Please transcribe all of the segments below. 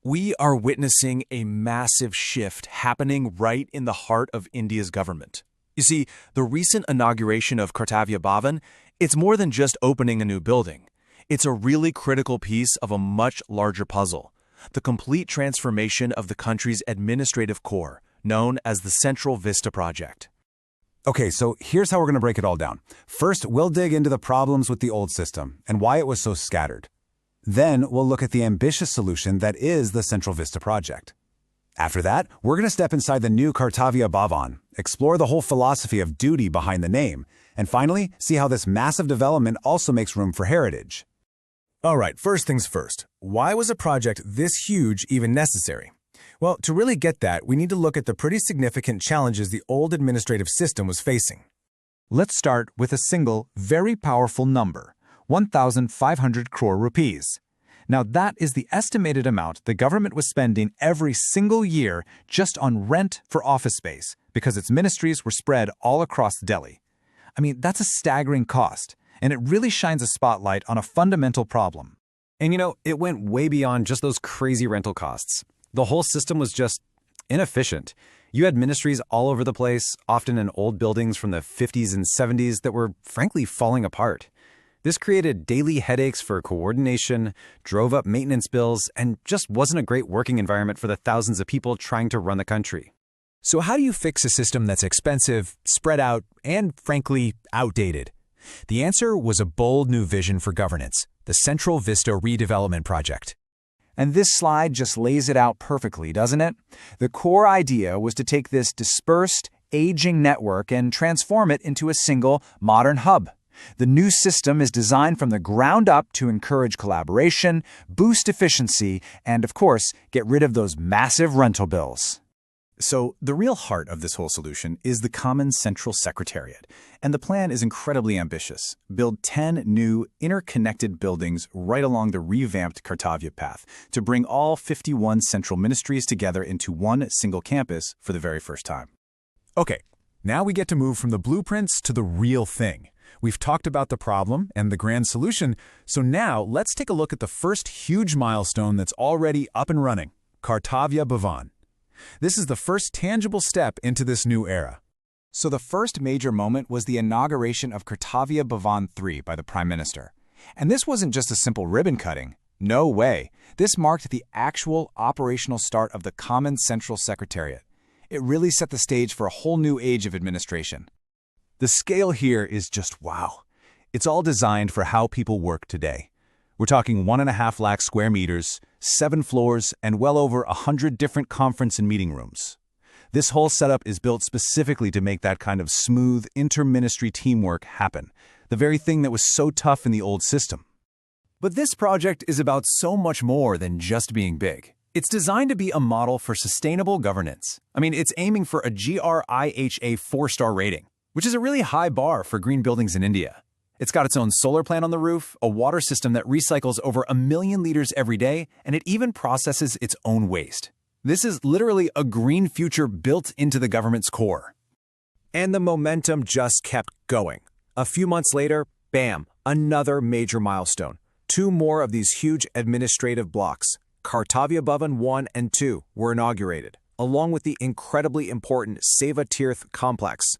We are witnessing a massive shift happening right in the heart of India's government. You see, the recent inauguration of Kartavya Bhavan, it's more than just opening a new building. It's a really critical piece of a much larger puzzle, the complete transformation of the country's administrative core, known as the Central Vista Project. Okay, so here's how we're going to break it all down. First, we'll dig into the problems with the old system and why it was so scattered. Then, we'll look at the ambitious solution that is the Central Vista Project. After that, we're going to step inside the new Kartavya Bhavan, explore the whole philosophy of duty behind the name, and finally, see how this massive development also makes room for heritage. All right, first things first. Why was a project this huge even necessary? Well, to really get that, we need to look at the pretty significant challenges the old administrative system was facing. Let's start with a single, very powerful number, 1,500 crore rupees. Now that is the estimated amount the government was spending every single year just on rent for office space because its ministries were spread all across Delhi. I mean, that's a staggering cost, and it really shines a spotlight on a fundamental problem. And it went way beyond just those crazy rental costs. The whole system was just inefficient. You had ministries all over the place, often in old buildings from the 50s and 70s that were frankly falling apart. This created daily headaches for coordination, drove up maintenance bills, and just wasn't a great working environment for the thousands of people trying to run the country. So how do you fix a system that's expensive, spread out, and frankly, outdated? The answer was a bold new vision for governance, the Central Vista Redevelopment Project. And this slide just lays it out perfectly, doesn't it? The core idea was to take this dispersed, aging network and transform it into a single, modern hub. The new system is designed from the ground up to encourage collaboration, boost efficiency, and, of course, get rid of those massive rental bills. So, the real heart of this whole solution is the Common Central Secretariat, and the plan is incredibly ambitious. Build 10 new, interconnected buildings right along the revamped Kartavya path to bring all 51 central ministries together into one single campus for the very first time. Okay, now we get to move from the blueprints to the real thing. We've talked about the problem and the grand solution, so now let's take a look at the first huge milestone that's already up and running, Kartavya Bhavan. This is the first tangible step into this new era. So the first major moment was the inauguration of Kartavya Bhavan 3 by the Prime Minister. And this wasn't just a simple ribbon cutting. No way. This marked the actual operational start of the Common Central Secretariat. It really set the stage for a whole new age of administration. The scale here is just wow. It's all designed for how people work today. We're talking 1.5 lakh square meters, 7 floors, and well over 100 different conference and meeting rooms. This whole setup is built specifically to make that kind of smooth inter-ministry teamwork happen, the very thing that was so tough in the old system. But this project is about so much more than just being big. It's designed to be a model for sustainable governance. I mean, it's aiming for a GRIHA 4-star rating, which is a really high bar for green buildings in India. It's got its own solar plant on the roof, a water system that recycles over 1 million liters every day, and it even processes its own waste. This is literally a green future built into the government's core. And the momentum just kept going. A few months later, bam, another major milestone. 2 more of these huge administrative blocks, Kartavya Bhavan 1 and 2, were inaugurated, along with the incredibly important Seva Tirth complex.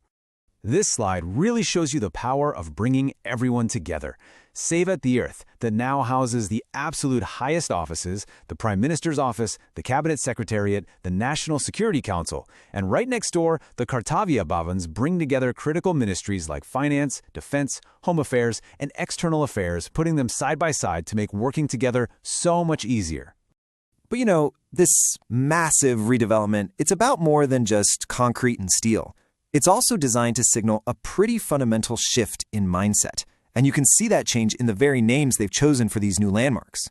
This slide really shows you the power of bringing everyone together. Seva Tirth, that now houses the absolute highest offices, the Prime Minister's office, the Cabinet Secretariat, the National Security Council, and right next door, the Kartavya Bhavans bring together critical ministries like finance, defense, home affairs, and external affairs, putting them side by side to make working together so much easier. But this massive redevelopment, it's about more than just concrete and steel. It's also designed to signal a pretty fundamental shift in mindset. And you can see that change in the very names they've chosen for these new landmarks.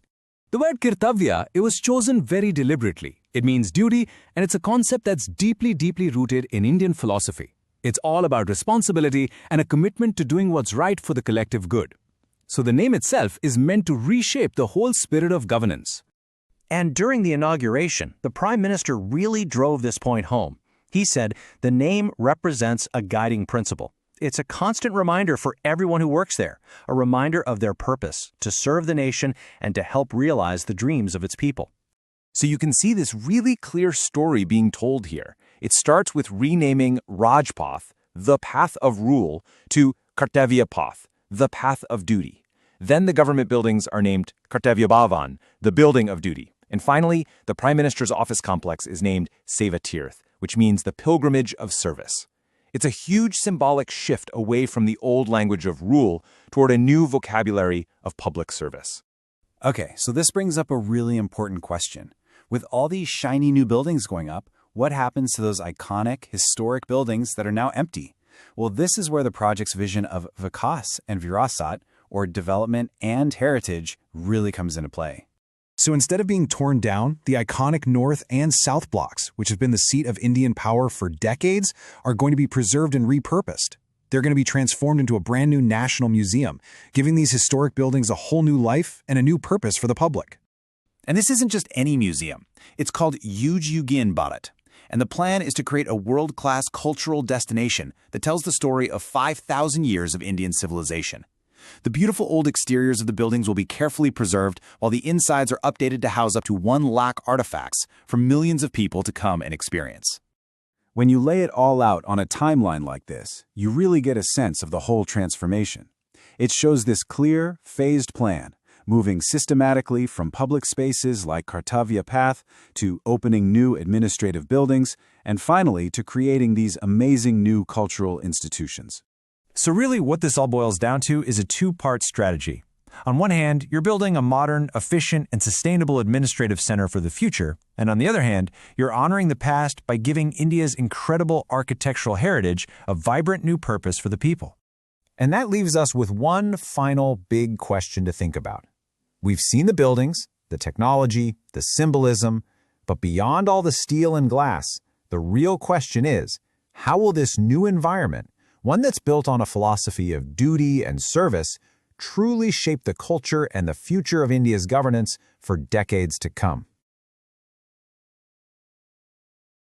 The word Kartavya, it was chosen very deliberately. It means duty, and it's a concept that's deeply, deeply rooted in Indian philosophy. It's all about responsibility and a commitment to doing what's right for the collective good. So the name itself is meant to reshape the whole spirit of governance. And during the inauguration, the Prime Minister really drove this point home. He said the name represents a guiding principle. It's a constant reminder for everyone who works there, a reminder of their purpose, to serve the nation and to help realize the dreams of its people. So you can see this really clear story being told here. It starts with renaming Rajpath, the path of rule, to Kartavya Path, the path of duty. Then the government buildings are named Kartavya Bhavan, the building of duty. And finally, the Prime Minister's office complex is named Seva Tirth, which means the pilgrimage of service. It's a huge symbolic shift away from the old language of rule toward a new vocabulary of public service. Okay, so this brings up a really important question. With all these shiny new buildings going up, what happens to those iconic, historic buildings that are now empty? Well, this is where the project's vision of Vikas and Virasat, or development and heritage, really comes into play. So instead of being torn down, the iconic North and South blocks, which have been the seat of Indian power for decades, are going to be preserved and repurposed. They're going to be transformed into a brand new national museum, giving these historic buildings a whole new life and a new purpose for the public. And this isn't just any museum. It's called Ujugin Bharat. And the plan is to create a world-class cultural destination that tells the story of 5,000 years of Indian civilization. The beautiful old exteriors of the buildings will be carefully preserved, while the insides are updated to house up to 1 lakh artifacts for millions of people to come and experience. When you lay it all out on a timeline like this, you really get a sense of the whole transformation. It shows this clear, phased plan, moving systematically from public spaces like Kartavya Path to opening new administrative buildings, and finally to creating these amazing new cultural institutions. So really what this all boils down to is a two-part strategy. On one hand, you're building a modern, efficient, and sustainable administrative center for the future, and on the other hand, you're honoring the past by giving India's incredible architectural heritage a vibrant new purpose for the people. And that leaves us with one final big question to think about. We've seen the buildings, the technology, the symbolism, but beyond all the steel and glass, the real question is, how will this new environment, one that's built on a philosophy of duty and service, truly shape the culture and the future of India's governance for decades to come?